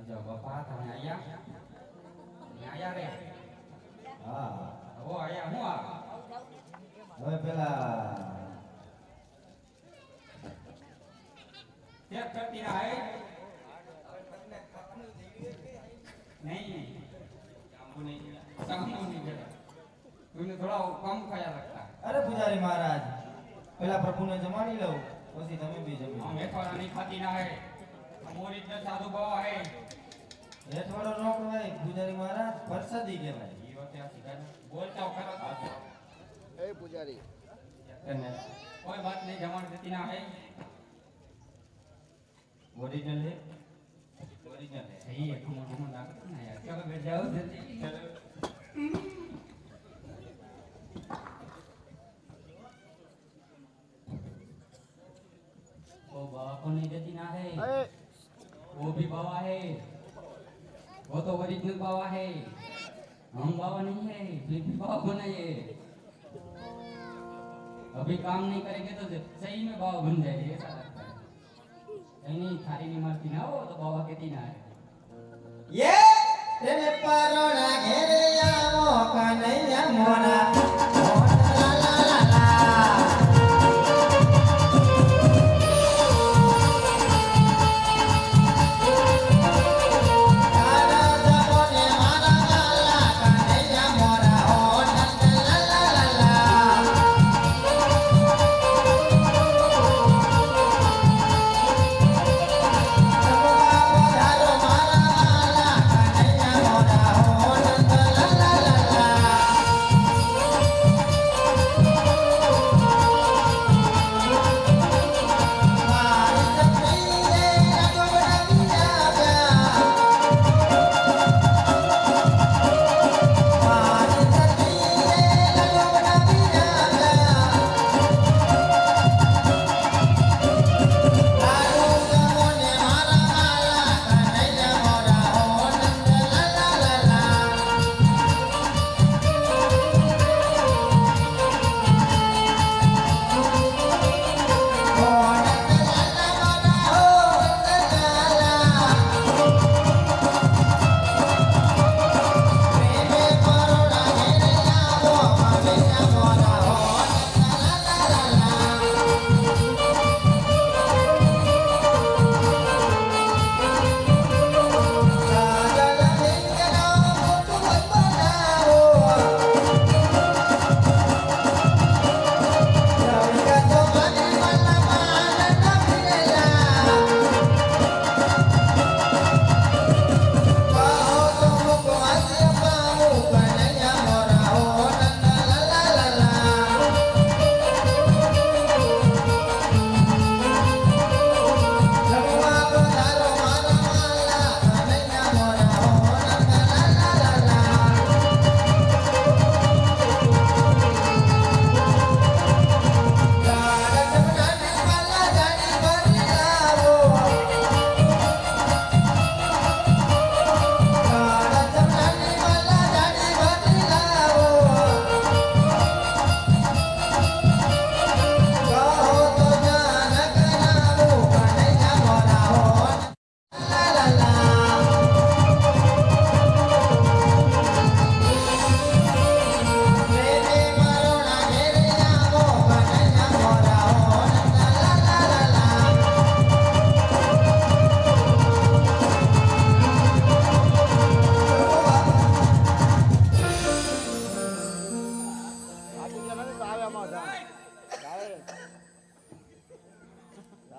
જો બાપા તમે આયા આયા રે હા ઓ આયા હું આ હવે પેલા ચેક કરતી ના હે नहीं कामू नहीं बेटा तुमने थोड़ा कम खाया लगता है અરે પૂજારી મહારાજ પેલા પ્રભુને જમાડી લઉં પછી તમે બી જમી हम हेठवाड़ा नहीं खाती ना है हमारी इतने साधु बाबा है હેઠવાડો ન કહેવાય પૂજારી મહારાજ પરસાદી કહેવાય ये होते हैं सीधा बोलता हो खरा ए पुजारी कोई बात नहीं जमान देती ना है ઓરિજિનલ છે ओरिजिनल है सही है तुम तुम ना ना यार चलो बैठ जाओ जल्दी चलो वो बाबा को नहीं देती ना है ए वो भी बाबा है वो तो ओरिजिनल बाबा है हम बाबा नहीं है फिर भी बाबा बनाइए अभी काम नहीं करेंगे तो सही में बाबा बन जाएंगे ऐसा लगता है कहीं नहीं थारी नहीं मारती ना हो तो बाबा कहती ना है ये તેને પરોણા ઘેરે આવો કનૈયા મોરા લા લા લા લા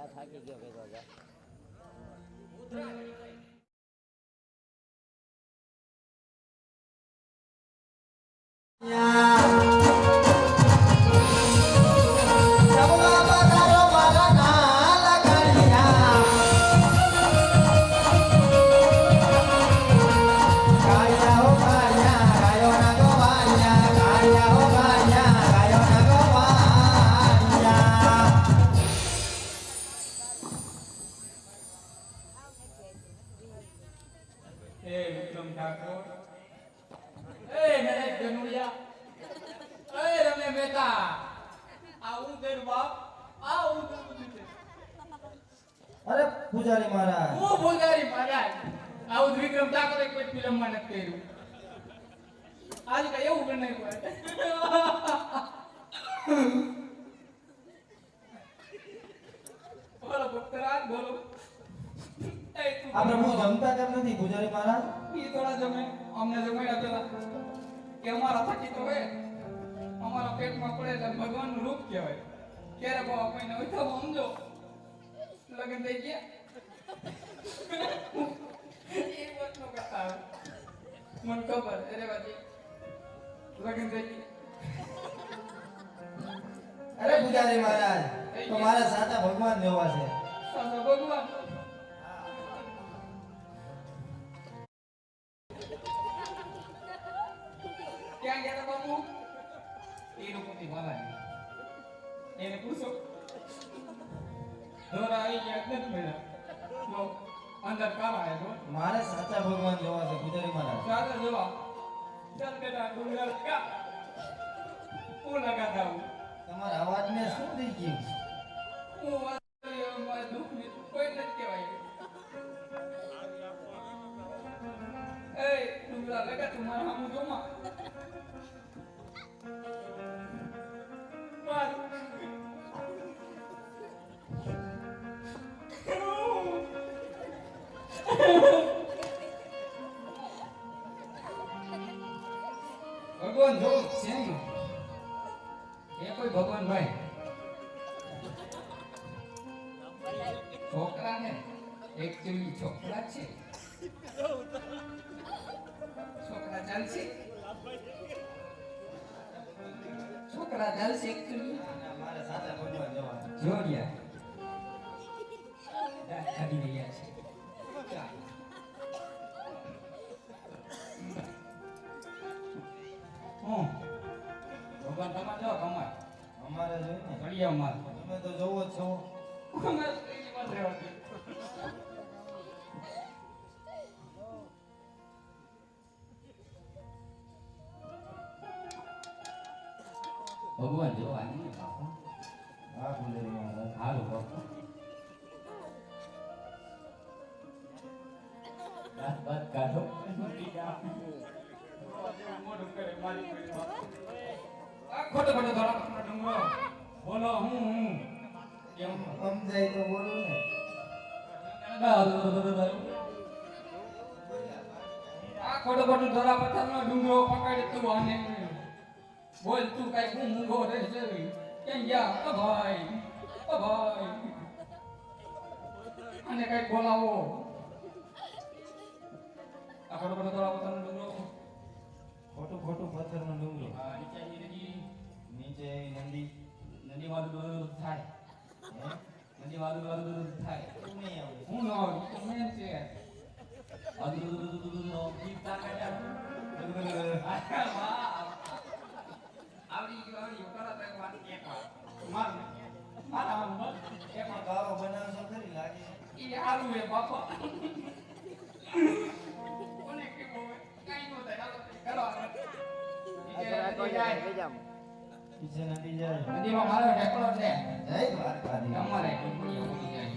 થાકી ગયો કઈ તો વિક્રમ ઠાકોર નરેશ ધનુડિયા રમે મહેતા આવું તેર બાપ આવું તેર અરે પૂજારી મહારાજ હું પૂજારી મહારાજ આવું જ વિક્રમ ઠાકોરે કોઈ ફિલ્મમાં નથી કર્યું. આજ કઈ એવું બનાવ્યું હોય. બોલો ભક્તરાજ બોલો. એ તું આ પ્રભુ જમતા કેમ નથી પૂજારી મહારાજ? ઈ થોડા જમે અમને જમાડ્યા પેલા કે અમારા થકી તો હોય અમારા પેટમાં પડે એટલે ભગવાનનું રૂપ કહેવાય. ક્યારે બાવા કોઈને હોય તો સમજો લગ્ન થઈ ગયા એ વાત નો કરતા આવે. મને ખબર અરે બાજી લગ્ન થઈ ગયા. અરે પૂજારી મહારાજ તો મારા સાચા ભગવાન જેવા છે. સાચો ભગવાન ક્યાં ગયા તા બાપુ? તિરુપતિ બાલાજી. એને પૂછો દોરા આવી ગયા જ નથી મળ્યા. જો અંદર કામ આવ્યા છો મારા સાચા ભગવાન જેવા છે પૂજારી મહારાજ. ચાલે જોવા ચાલ બેટા ડુંગર કા હું લગાતા હું તમારા અવાજને શું થઈ ગયું? હું વાત મારા દુઃખ ને કોઈ નથી કહેવાય. એ ડુંગરા લગા તું મારા સામું જોમાં બસ ભગવાન જો છે ને એ કોઈ ભગવાન ભાઈ છોકરા ને એકચ્યુઅલી છોકરા છે. છોકરા ચાલશે છોકરા ચાલશે એકચ્યુઅલી મારા સાચા ભગવાન જેવા છે. જોડિયા કાઢી રહ્યા છે. હું ભગવાન તમારે જો કમાય અમારે જોઈ ને ઘડિયા માર તમે તો જોવો જ છો. અમારે ત્રીજી વાત રહેવાતી. ભગવાન જો આની બાપા હા પૂજારી મહારાજ. હારું બાપા રાત બાદ કાઢો મોઢું કરે મારી કરી વાત. આ ખોટો ખોટો ધોળા ડુંગરો બોલો હું કેમ સમજાય તો બોલું ને. આ ખોટો ખોટો ધોળા પથ્થરનો ડુંગરો પકડે તું આને બોલ તું કઈ હું મૂંગો રહેશે ક્યાં ગયા? ઓ ભાઈ આને કઈ બોલાવો. આ ખોટો ખોટો ધોળા પથ્થરનો ડુંગરો ખોટું ખોટું પથ્થરનો ડુંગરો. આ નીચે નદી નીચે નદી. નદી વાળું થાય હે? નદી વાળું થાય શું નહીં આવડે? હું ન આવી તો મેં છે ગીતા કાઢ્યા આવડી ગયું તરત એક વાત એક વાત માર મારા આમ બસ એમાં ગાળો બનાવશો ખરી લાગે. ઈ હારું હે બાપા કોને કેવો હોય કઈ નો થાય હાલો કરો રાખો જાય બેજામ પીછે નદી જાય. નદીમાં મારો ઢેકડો છે જય દ્વારકાધીશ. તમારે ટુકડીઓ ઉડી જાય